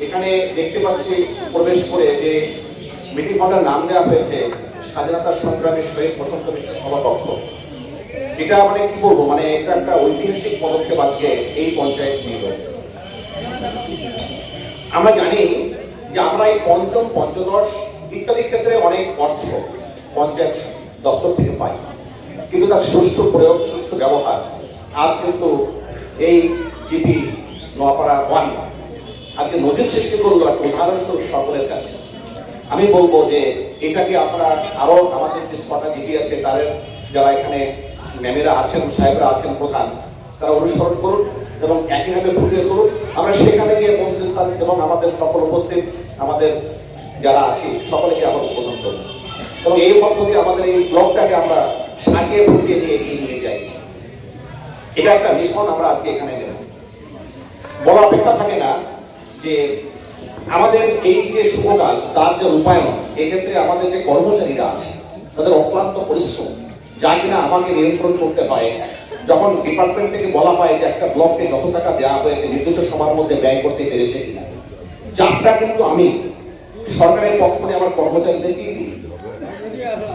এখানে দেখতে পাচ্ছি প্রবেশ করে যে মিটিং হলের নাম দেওয়া হয়েছে স্বাধীনতা সংগ্রামী শহীদ বসন্ত মিশ্র সভাকক্ষ। এটা মানে কি বলবো, মানে এটা একটা ঐতিহাসিক পদক্ষেপ আজকে এই পঞ্চায়েত নিল। আমরা জানি যে আমরা এই পঞ্চম পঞ্চদশ ইত্যাদি ক্ষেত্রে অনেক অর্থ পঞ্চায়েত দপ্তর থেকে পাই, কিন্তু তার সুষ্ঠু প্রয়োগ, সুষ্ঠু ব্যবহার আজ কিন্তু এই জিপি নোয়াপাড়া ওয়ান আজকে নজির সৃষ্টি করলো একটা উদাহরণস্বরূপ সকলের কাছে। আমি বলবো যে এটাকে আপনারা আরো আমাদের যে 6টা জিপি আছে তাদের যারা এখানে ম্যামেরা আছেন, সাহেবরা আছেন, প্রধান, তারা অনুসরণ করুন এবং একইভাবে ফুটিয়ে তুলুন। আমরা সেখানে গিয়ে মন্ত্রীস্থান এবং আমাদের সকল উপস্থিত আমাদের যারা আছি সকলকে আমরা উদ্বোধন করব এবং এই পদ্ধতি আমাদের এই ব্লকটাকে আমরা সাজিয়ে ফুটিয়ে দিয়ে এগিয়ে নিয়ে যাই। এটা একটা মিশন আমরা আজকে এখানে নেব। বড় অপেক্ষা থাকে না যে আমাদের এই যে শুভ কাজ তার যে রূপায়ণ, এক্ষেত্রে আমাদের যে কর্মচারীরা আছে তাদের অক্লান্ত পরিশ্রম, যা কিনা আমাকে নিয়ন্ত্রণ করতে হয়। যখন ডিপার্টমেন্ট থেকে বলা হয় যে একটা ব্লককে যত টাকা দেওয়া হয়েছে নির্দিষ্ট সময়ের মধ্যে ব্যয় করতে পেরেছে কিনা, চাপটা কিন্তু আমি সরকারের পক্ষ থেকে আমার কর্মচারীদেরকেই দিই।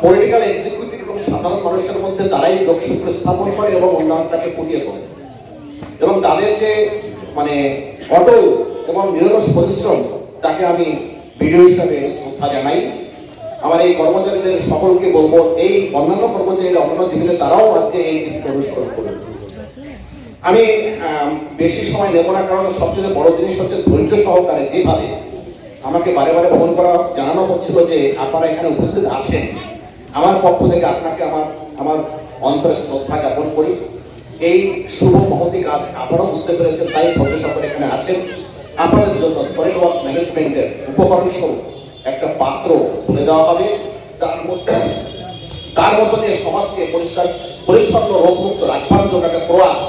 পলিটিক্যাল এক্সিকিউটিভ এবং সাধারণ মানুষের মধ্যে তারাই যোগসূত্র স্থাপন করে এবং উন্নয়নটাকে ফুটিয়ে তোলে এবং তাদের যে মানে অটল এবং নিরলস পরিশ্রম তাকে আমি ভিডিও হিসাবে শ্রদ্ধা জানাই। আমার এই কর্মচারীদের সকলকে বলবো, এই অন্যান্য কর্মচারীরা অন্যান্য জীবিতে তারাও আজকে এই জীবিকা অনুসরণ করবেন। আমি বেশি সময় নেব না, কারণ সবচেয়ে বড় জিনিস হচ্ছে ধৈর্য সহকারে যেভাবে আমাকে বারে বারে ফোন করা জানানো হচ্ছিল যে আপনারা এখানে উপস্থিত আছেন, আমার পক্ষ থেকে আপনাকে আমার অন্তরে শ্রদ্ধা জ্ঞাপন করি। এই শুভ মহতি কাজ আপনারাও বুঝতে পেরেছেন, তাই ধৈর্য সহকারে এখানে আছেন। আপনাদের জন্য সলিড ওয়ার্ক ম্যানেজমেন্টের উপকরণ স্বরূপ একটা পাত্র তুলে দেওয়া হবে, তার মধ্য দিয়ে সমাজকে পরিষ্কার পরিচ্ছন্ন রোগমুক্ত রাখবার জন্য একটা প্রয়াস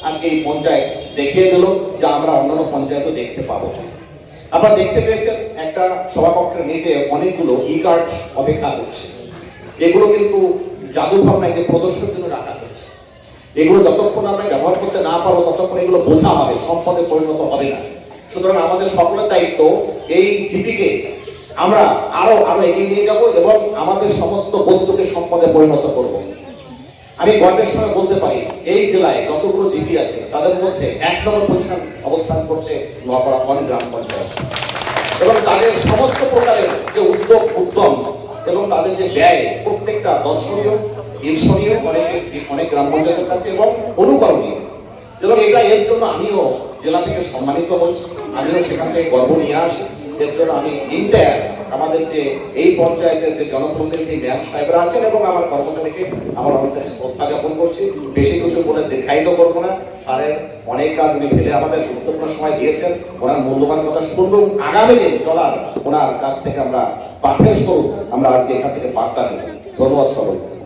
আজকে এই পঞ্চায়েত দেখিয়ে দিল, যা আমরা অন্যান্য পঞ্চায়েতও দেখতে পাবো। আপনারা দেখতে পেয়েছেন একটা সভাকক্ষের নিচে অনেকগুলো ই কার্ড অপেক্ষা করছে। এগুলো কিন্তু জাদুঘর নাই যে প্রদর্শনের জন্য রাখা হয়েছে। এগুলো যতক্ষণ আমরা ব্যবহার করতে না পারবো ততক্ষণ এগুলো বোঝা হবে, সম্পদে পরিণত হবে না। সুতরাং আমাদের সকলের দায়িত্ব এই জিপিকে আমরা আরো এগিয়ে নিয়ে যাব এবং আমাদের সমস্ত বস্তুকে সম্পদে পরিণত করব। আমি গর্বের সঙ্গে বলতে পারি এই জেলায় যতগুলো জিপি আছে তাদের মধ্যে 1 নম্বর পজিশন অবস্থান করছে নোয়াপাড়া গ্রাম পঞ্চায়েত এবং তাদের সমস্ত প্রকারের যে উদ্যম এবং তাদের যে ব্যয় প্রত্যেকটা দর্শনীয়, ঈর্ষণীয় অনেক গ্রাম পঞ্চায়েতের কাছে এবং অনুকরণীয়। এবং এটা এর জন্য আমিও জেলা থেকে সম্মানিত হই, আমিও সেখান থেকে গর্ব নিয়ে আসি। এর জন্য আমি ইন্টায়ার আমাদের যে এই পঞ্চায়েতের যে জনপ্রতিনিধি ম্যাম সাহেবরা আছেন এবং আমার কর্মচারীকে আমার অনেক শ্রদ্ধা জ্ঞাপন করছি। বেশি কিছু বলে দীর্ঘায়িত করবো না। স্যারের অনেক কাজ উনি ফেলে আমাদের গুরুত্বপূর্ণ সময় দিয়েছেন, ওনার মূল্যবান কথা শুনবো, আগামী দিন চলার ওনার কাছ থেকে আমরা পাঠের স্বরূপ আমরা আজকে এখান থেকে বার্তা নেব। ধন্যবাদ সকলকে।